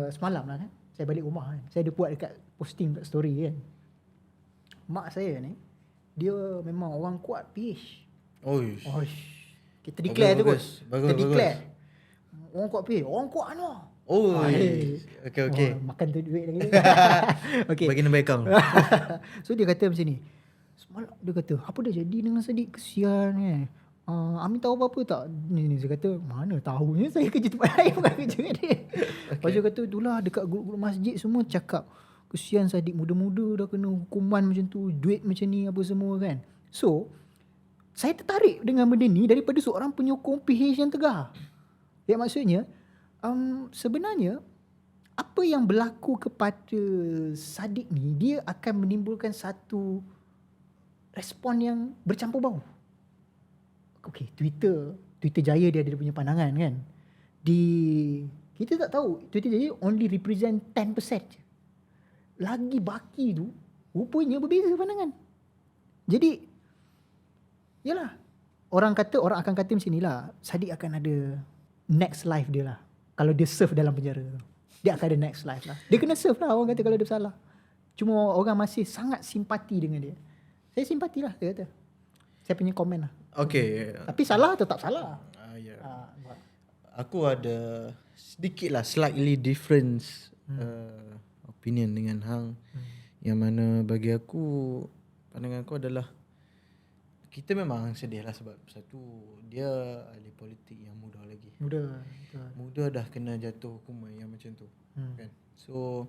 [SPEAKER 1] semalam lah kan, saya balik rumah kan, saya ada buat dekat posting kat story kan. Mak saya ni, dia memang orang kuat PH. Kita declare tu kot. Kita declare. Orang kuat PH, orang kuat Anwar.
[SPEAKER 2] Okay.
[SPEAKER 1] Makan tu duit lagi. Okay.
[SPEAKER 2] Bagi nombor akaun.
[SPEAKER 1] So dia kata macam ni. Semalam dia kata, apa dah jadi dengan Saddiq, kesian kan. Amin tahu apa-apa tak? Ni saya kata, mana tahunya, saya kerja tempat lain bukan kerja dengan dia. Lepas dia kata, itulah dekat grup-grup masjid semua cakap, kesian Saddiq, muda-muda dah kena hukuman macam tu, duit macam ni apa semua kan. So saya tertarik dengan benda ni daripada seorang penyokong PH yang tegar. Ya maksudnya sebenarnya apa yang berlaku kepada Saddiq ni, dia akan menimbulkan satu respon yang bercampur bau. Okey, Twitter Jaya dia ada punya pandangan kan. Kita tak tahu Twitter Jaya only represent 10%. Lagi baki tu rupanya berbeza pandangan. Jadi yalah, orang akan kata macam inilah, Saddiq akan ada next life dia lah. Kalau dia serve dalam penjara tu, dia akan ada next life lah. Dia kena serve lah, orang kata kalau dia bersalah. Cuma orang masih sangat simpati dengan dia. Saya simpati lah, dia kata. Saya punya komen lah.
[SPEAKER 2] Okay.
[SPEAKER 1] Tapi salah tetap salah.
[SPEAKER 2] Aku ada sedikit lah slightly different opinion dengan hang. Yang mana bagi aku, pandangan aku adalah kita memang sedih lah sebab satu dia ahli politik yang muda lagi.
[SPEAKER 1] Muda. Betul.
[SPEAKER 2] Muda dah kena jatuh hukuman yang macam tu. Kan. So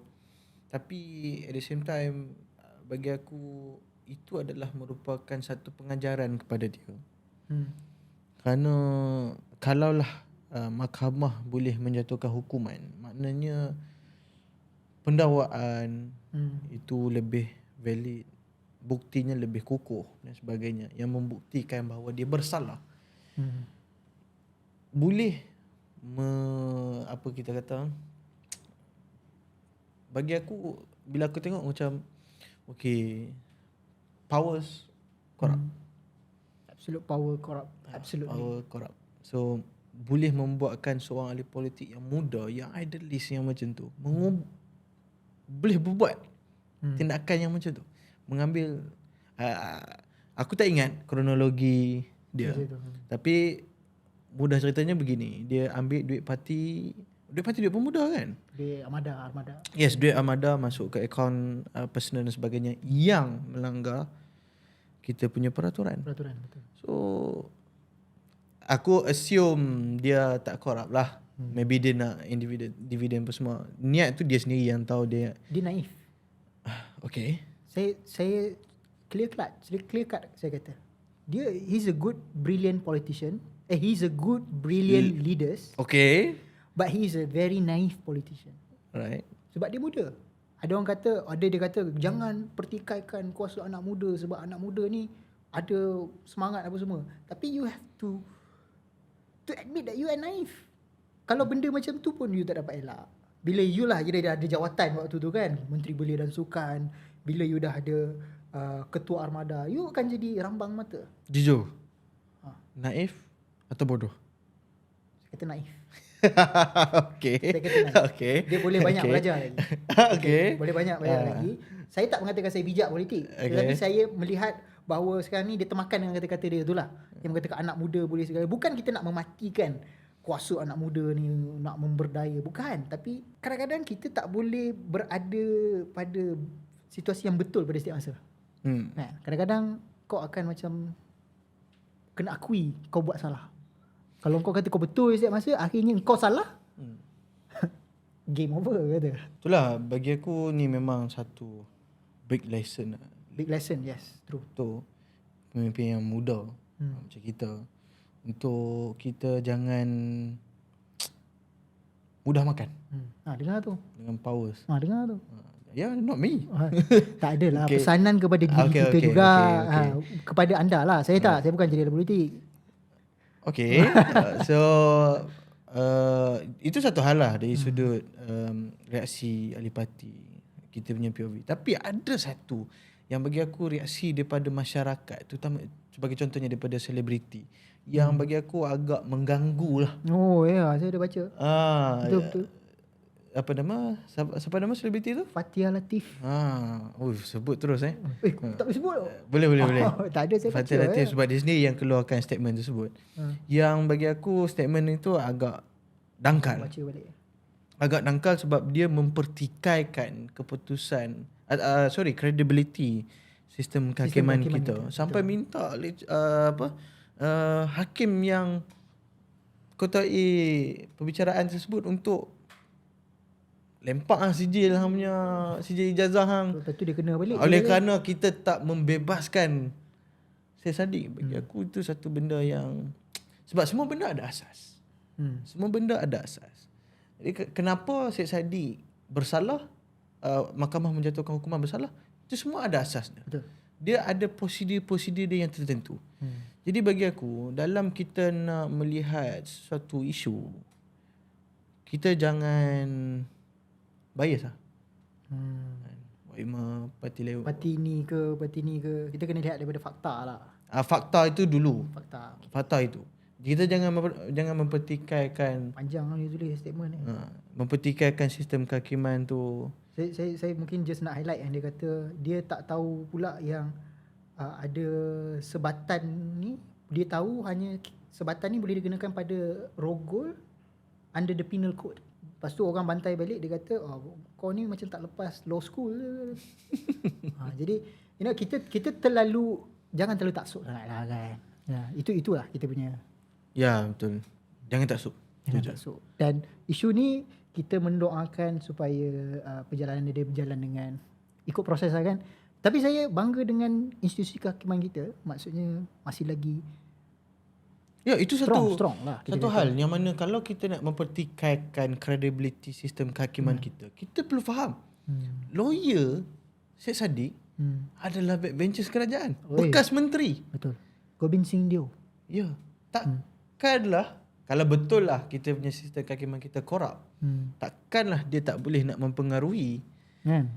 [SPEAKER 2] tapi at the same time bagi aku itu adalah merupakan satu pengajaran kepada dia. Kerana kalaulah mahkamah boleh menjatuhkan hukuman, maknanya pendakwaan itu lebih valid, buktinya lebih kukuh dan sebagainya yang membuktikan bahawa dia bersalah. Boleh apa kita kata, bagi aku bila aku tengok macam okay, powers corrupt.
[SPEAKER 1] Absolute power corrupt. Absolutely.
[SPEAKER 2] Power corrupt. So boleh membuatkan seorang ahli politik yang muda, yang idealis yang macam tu boleh berbuat tindakan yang macam tu. Mengambil aku tak ingat kronologi dia. Tapi mudah ceritanya begini, dia ambil duit parti duit pemuda kan?
[SPEAKER 1] Duit armada.
[SPEAKER 2] Yes, duit armada masuk ke akaun personal dan sebagainya yang melanggar kita punya peraturan.
[SPEAKER 1] Betul.
[SPEAKER 2] So aku assume dia tak corrupt lah. Maybe dia nak dividen apa semua. Niat tu dia sendiri yang tahu dia
[SPEAKER 1] naif.
[SPEAKER 2] Okay.
[SPEAKER 1] Saya clear cut saya kata. He's a good brilliant politician. He's a good brilliant leaders.
[SPEAKER 2] Okay.
[SPEAKER 1] But he's a very naive politician.
[SPEAKER 2] Right.
[SPEAKER 1] Sebab dia muda. Dia kata jangan pertikaikan kuasa anak muda sebab anak muda ni ada semangat apa semua. Tapi you have to admit that you are naive. Kalau benda macam tu pun you tak dapat elak. Bila you lah dah ada jawatan waktu tu kan, Menteri Belia dan Sukan, bila you dah ada ketua armada, you akan jadi rambang mata.
[SPEAKER 2] Jujur. Naif atau bodoh?
[SPEAKER 1] Saya kata naif.
[SPEAKER 2] Okay.
[SPEAKER 1] Saya kata naif.
[SPEAKER 2] Okay.
[SPEAKER 1] Dia boleh banyak belajar lagi.
[SPEAKER 2] Okay.
[SPEAKER 1] Boleh banyak belajar lagi. Saya tak mengatakan saya bijak politik. Tetapi saya melihat bahawa sekarang ni dia termakan dengan kata-kata dia tu lah. Yang mengatakan anak muda boleh segala. Bukan kita nak mematikan kuasa anak muda ni, nak memberdaya. Bukan. Tapi kadang-kadang kita tak boleh berada pada situasi yang betul pada setiap masa. Kadang-kadang kau akan macam kena akui kau buat salah. Kalau kau kata kau betul setiap masa, akhirnya kau salah. Game over kata.
[SPEAKER 2] Itulah bagi aku ni memang satu big lesson.
[SPEAKER 1] Big lesson, yes, true.
[SPEAKER 2] Untuk pemimpin yang muda macam kita, untuk kita jangan mudah makan.
[SPEAKER 1] Dengar tu.
[SPEAKER 2] Dengan powers.
[SPEAKER 1] Dengar tu.
[SPEAKER 2] Yeah, not me.
[SPEAKER 1] Tak adalah pesanan kepada diri kita juga. Kepada anda lah. Saya bukan jadi ahli politik.
[SPEAKER 2] Okay. So itu satu hal lah dari sudut reaksi ahli parti, kita punya POV. Tapi ada satu yang bagi aku reaksi daripada masyarakat, terutama sebagai contohnya daripada selebriti, yang bagi aku agak mengganggu lah.
[SPEAKER 1] Oh ya, saya dah baca. Betul.
[SPEAKER 2] Apa nama? Siapa nama selebriti tu?
[SPEAKER 1] Fathia Latif.
[SPEAKER 2] Sebut terus Tak
[SPEAKER 1] boleh sebut.
[SPEAKER 2] Boleh.
[SPEAKER 1] Tak ada, saya
[SPEAKER 2] Fathia Latif sebab dia sendiri yang keluarkan statement tersebut. Yang bagi aku statement itu agak dangkal.
[SPEAKER 1] Baca balik.
[SPEAKER 2] Agak dangkal sebab dia mempertikaikan keputusan credibility sistem kehakiman kita. Sampai minta hakim yang kotai perbicaraan tersebut untuk lempak sijil ijazah hang.
[SPEAKER 1] Lepas tu dia kena balik.
[SPEAKER 2] Oleh kerana kita tak membebaskan Syed Saddiq. Bagi aku itu satu benda yang, sebab semua benda ada asas. Semua benda ada asas. Jadi kenapa Syed Saddiq bersalah, mahkamah menjatuhkan hukuman bersalah, itu semua ada asasnya.
[SPEAKER 1] Betul.
[SPEAKER 2] Dia ada prosedur dia yang tertentu. Jadi bagi aku, dalam kita nak melihat suatu isu, kita jangan bias lah. Parti lewat.
[SPEAKER 1] Parti ni ke. Kita kena lihat daripada fakta lah.
[SPEAKER 2] Fakta itu dulu.
[SPEAKER 1] Fakta
[SPEAKER 2] itu. Kita jangan mempertikaikan.
[SPEAKER 1] Panjang lah dia tulis statement ni.
[SPEAKER 2] Mempertikaikan sistem kehakiman tu.
[SPEAKER 1] Saya mungkin just nak highlight yang dia kata dia tak tahu pula yang ada sebatan ni. Dia tahu hanya sebatan ni boleh digunakan pada rogol under the penal code. Lepas tu orang bantai balik, dia kata kau ni macam tak lepas law school. Jadi kita terlalu jangan terlalu taksub sangat lah kan. Ya, itulah kita punya.
[SPEAKER 2] Ya, betul. Jangan taksub.
[SPEAKER 1] Jangan taksub. Dan isu ni kita mendoakan supaya perjalanan dia berjalan dengan ikut proses lah kan. Tapi saya bangga dengan institusi kehakiman kita. Maksudnya masih lagi
[SPEAKER 2] ya, itu
[SPEAKER 1] strong lah.
[SPEAKER 2] Satu hal yang mana kalau kita nak mempertikaikan credibility sistem kehakiman kita perlu faham. Lawyer Syed Saddiq adalah backbenchers kerajaan. Bekas menteri.
[SPEAKER 1] Betul. Gobind Singh Dio.
[SPEAKER 2] Ya. Takkanlah, kalau betul lah kita punya sistem kehakiman kita korup, takkanlah dia tak boleh nak mempengaruhi.
[SPEAKER 1] Kan?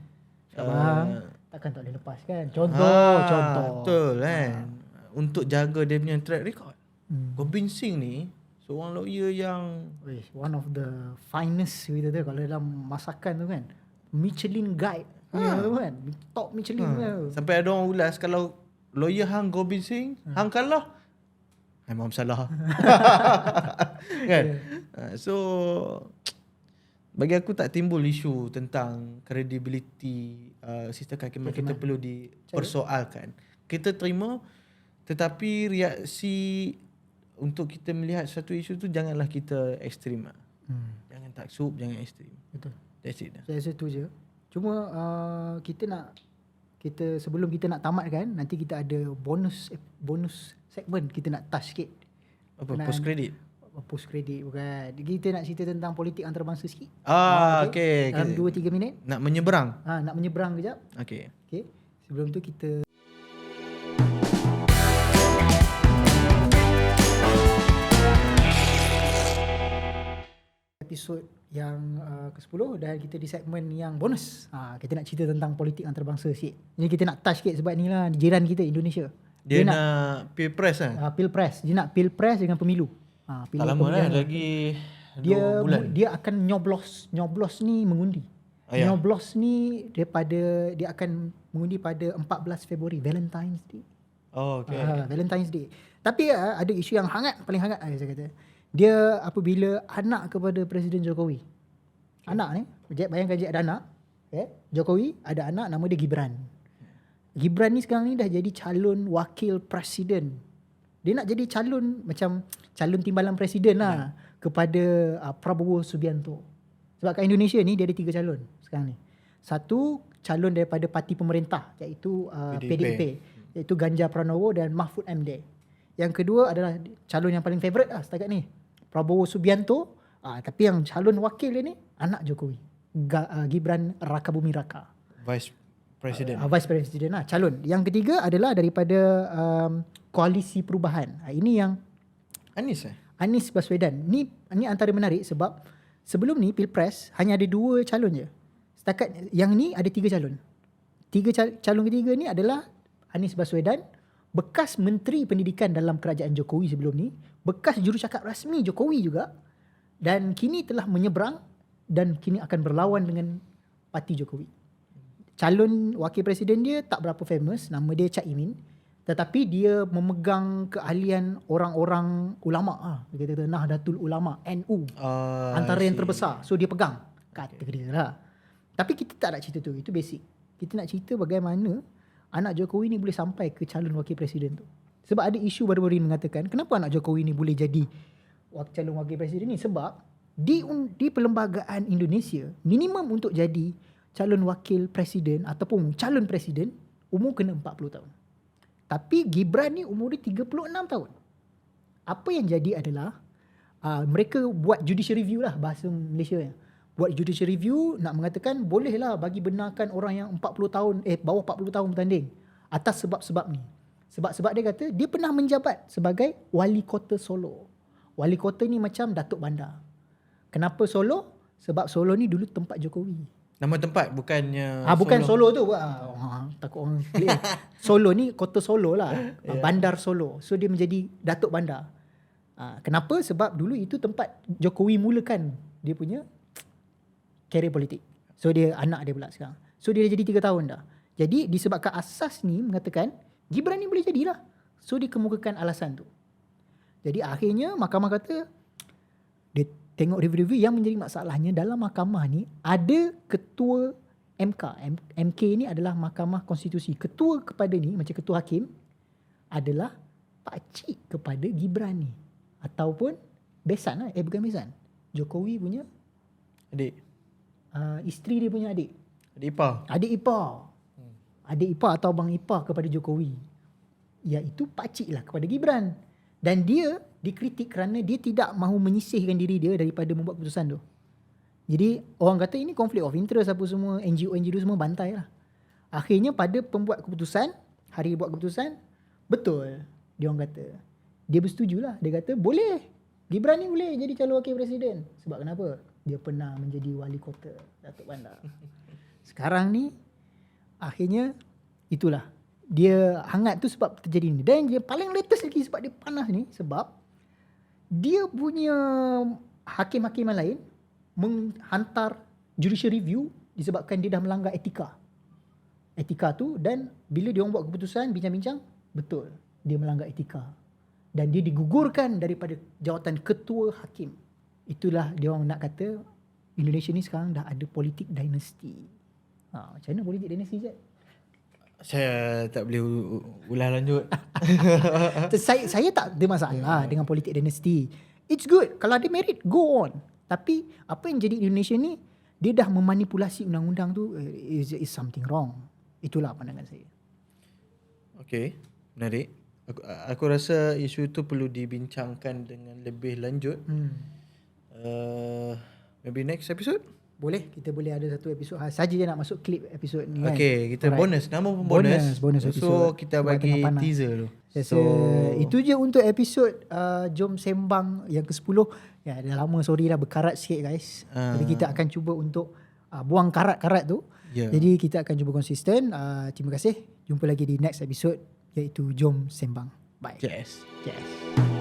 [SPEAKER 1] Takkan tak boleh lepas kan. Contoh.
[SPEAKER 2] Betul kan. Untuk jaga dia punya track record. Gobind Singh ni seorang lawyer yang
[SPEAKER 1] one of the finest kita tu kalau dalam masakan tu kan. Michelin Guide tu kan. Top Michelin tu.
[SPEAKER 2] Sampai ada orang ulas kalau lawyer hang Gobind Singh hang kalah, memang salah. Kan? So bagi aku tak timbul isu tentang credibility sistem kehakiman kita perlu dipersoalkan. Kita terima, tetapi reaksi untuk kita melihat satu isu tu janganlah kita ekstrim. Jangan taksub, jangan ekstrim.
[SPEAKER 1] Betul.
[SPEAKER 2] That's it.
[SPEAKER 1] Saya setuju. Cuma kita sebelum kita nak tamat kan, nanti kita ada bonus segmen kita nak touch sikit.
[SPEAKER 2] Apa? Post credit
[SPEAKER 1] bukan. Kita nak cerita tentang politik antarabangsa sikit.
[SPEAKER 2] Okay.
[SPEAKER 1] Dalam 2-3 minit.
[SPEAKER 2] Nak menyeberang.
[SPEAKER 1] Nak menyeberang kejap.
[SPEAKER 2] Okay.
[SPEAKER 1] Sebelum tu kita episod yang ke-10 dan kita di segmen yang bonus. Kita nak cerita tentang politik antarabangsa sikit. Ini kita nak touch sikit sebab ni lah jiran kita Indonesia.
[SPEAKER 2] Dia nak pilpres kan?
[SPEAKER 1] Pilpres. Dia nak pilpres dengan pemilu.
[SPEAKER 2] Tak lama lah, lagi 2 bulan.
[SPEAKER 1] Dia akan nyoblos ni mengundi. Nyoblos ni dia akan mengundi pada 14 Februari, Valentine's Day. Valentine's Day. Tapi ada isu yang paling hangat saya kata. Dia apabila anak kepada Presiden Jokowi. Anak ni, bayangkan je ada anak. Jokowi ada anak nama dia Gibran. Gibran ni sekarang ni dah jadi calon wakil presiden. Dia nak jadi calon timbalan presiden lah kepada Prabowo Subianto. Sebab kat Indonesia ni dia ada 3 calon sekarang ni. Satu calon daripada parti pemerintah iaitu PDIP, iaitu Ganjar Pranowo dan Mahfud MD. Yang kedua adalah calon yang paling favourite lah setakat ni, Prabowo Subianto. Tapi yang calon wakil dia ni anak Jokowi, Gibran Rakabuming Raka, Vice President lah calon. Yang ketiga adalah daripada Koalisi Perubahan. Ini yang Anies Baswedan. Ni antara menarik sebab sebelum ni Pilpres hanya ada 2 calon je. Setakat yang ni ada 3 calon. Calon ketiga ni adalah Anies Baswedan, bekas Menteri Pendidikan dalam kerajaan Jokowi sebelum ni, bekas jurucakap rasmi Jokowi juga, dan kini telah menyeberang dan kini akan berlawan dengan parti Jokowi. Calon wakil presiden dia tak berapa famous, nama dia Cak Imin, tetapi dia memegang keahlian orang-orang ulama'. Dia kata Nahdlatul Ulama, NU, antara yang terbesar. So dia pegang, kata dia lah. Tapi kita tak nak cerita tu, itu basic. Kita nak cerita bagaimana anak Jokowi ni boleh sampai ke calon wakil presiden tu. Sebab ada isu baru-baru ini mengatakan kenapa anak Jokowi ni boleh jadi calon wakil presiden ni. Sebab di perlembagaan Indonesia, minimum untuk jadi calon wakil presiden ataupun calon presiden umur kena 40 tahun. Tapi Gibran ni umur dia 36 tahun. Apa yang jadi adalah mereka buat judicial review lah bahasa Malaysia ya. Buat judicial review nak mengatakan bolehlah bagi benarkan orang yang 40 tahun bawah 40 tahun bertanding atas sebab-sebab ni. Sebab dia kata dia pernah menjabat sebagai wali kota Solo. Wali kota ni macam Datuk Bandar. Kenapa Solo? Sebab Solo ni dulu tempat Jokowi.
[SPEAKER 2] Nama tempat bukannya
[SPEAKER 1] bukan Solo tu. Takut orang clear. Solo ni kota Solo lah. Bandar Solo. So dia menjadi Datuk Bandar. Kenapa? Sebab dulu itu tempat Jokowi mulakan dia punya karier politik. So dia anak dia pula sekarang. So dia dah jadi 3 tahun dah. Jadi disebabkan asas ni mengatakan Gibran ni boleh jadilah. So dia kemukakan alasan tu. Jadi akhirnya mahkamah kata dia tengok review-review yang menjadi masalahnya dalam mahkamah ni ada ketua MK. MK ni adalah Mahkamah Konstitusi. Ketua kepada ni macam ketua hakim adalah pakcik kepada Gibran ni. Ataupun besan lah. Bukan besan. Jokowi punya
[SPEAKER 2] Adik.
[SPEAKER 1] isteri dia punya adik.
[SPEAKER 2] Adik ipar.
[SPEAKER 1] Adik ipar. Adik ipar atau abang ipar kepada Jokowi. Iaitu pakcik lah kepada Gibran. Dan dia dikritik kerana dia tidak mahu menyisihkan diri dia daripada membuat keputusan tu. Jadi orang kata ini konflik of interest apa semua. NGO semua bantai lah. Akhirnya pada pembuat keputusan, hari buat keputusan, betul dia orang kata. Dia bersetujulah. Dia kata boleh. Gibran ni boleh jadi calon wakil presiden. Sebab kenapa? Dia pernah menjadi wali kota Datuk Bandar. Sekarang ni akhirnya itulah. Dia hangat tu sebab terjadi ni. Dan dia paling latest lagi sebab dia panas ni sebab dia punya hakim-hakiman lain menghantar judicial review disebabkan dia dah melanggar etika. Etika tu, dan bila dia orang buat keputusan bincang-bincang, betul dia melanggar etika. Dan dia digugurkan daripada jawatan ketua hakim. Itulah dia orang nak kata Indonesia ni sekarang dah ada politik dinasti. Macam mana politik dinasti je?
[SPEAKER 2] Saya tak boleh ulah lanjut.
[SPEAKER 1] saya tak ada masalah dengan politik dinasti. It's good. Kalau ada merit, go on. Tapi apa yang jadi Indonesia ni, dia dah memanipulasi undang-undang tu, is something wrong. Itulah pandangan saya.
[SPEAKER 2] Okay, menarik. Aku rasa isu itu perlu dibincangkan dengan lebih lanjut. Maybe next episode?
[SPEAKER 1] Boleh, kita boleh ada satu episod saja je nak masuk klip episod ni kan.
[SPEAKER 2] Okay, kita bonus. Nama pun
[SPEAKER 1] bonus
[SPEAKER 2] so kita bagi teaser tu.
[SPEAKER 1] So itu je untuk episod Jom Sembang yang ke-10. Ya, dah lama, sorry lah berkarat sikit guys. Jadi kita akan cuba untuk buang karat-karat tu. Jadi kita akan cuba konsisten. Terima kasih. Jumpa lagi di next episode iaitu Jom Sembang. Bye.
[SPEAKER 2] Yes.
[SPEAKER 1] Yes.